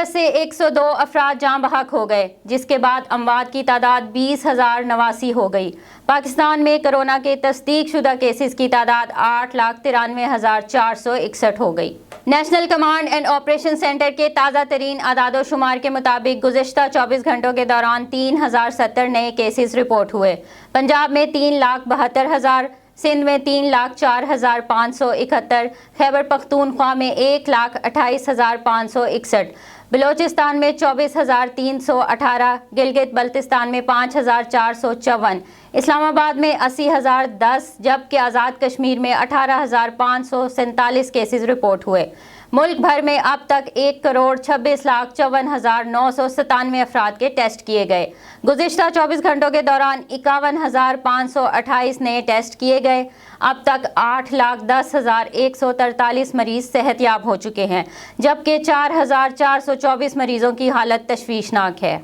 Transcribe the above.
Virus سے 102 افراد جاں بحق ہو گئے، جس کے بعد اموات کی تعداد 20,089 ہو گئی۔ پاکستان میں کرونا کے تصدیق شدہ کیسز کی تعداد 8,93,461 ہو گئی۔ National command and operation centre کے تازہ ترین اعداد و شمار کے مطابق گزشتہ 24 گھنٹوں کے دوران 3,070 نئے کیسز رپورٹ ہوئے۔ پنجاب میں 3,72,000، سندھ میں 3,04,571، خیبر پختونخوا میں 1,28,561، بلوچستان میں 24,318، گلگت بلتستان میں 5,454، اسلام آباد میں 80,010 جبکہ آزاد کشمیر میں 18,547 کیسز رپورٹ ہوئے۔ ملک بھر میں اب تک 1,26,54,997 افراد کے ٹیسٹ کیے گئے۔ گزشتہ 24 گھنٹوں کے دوران 51,528 نئے ٹیسٹ کیے گئے۔ اب تک 8,10,143 مریض صحت یاب ہو چکے ہیں، جبکہ 4,424 مریضوں کی حالت تشویشناک ہے۔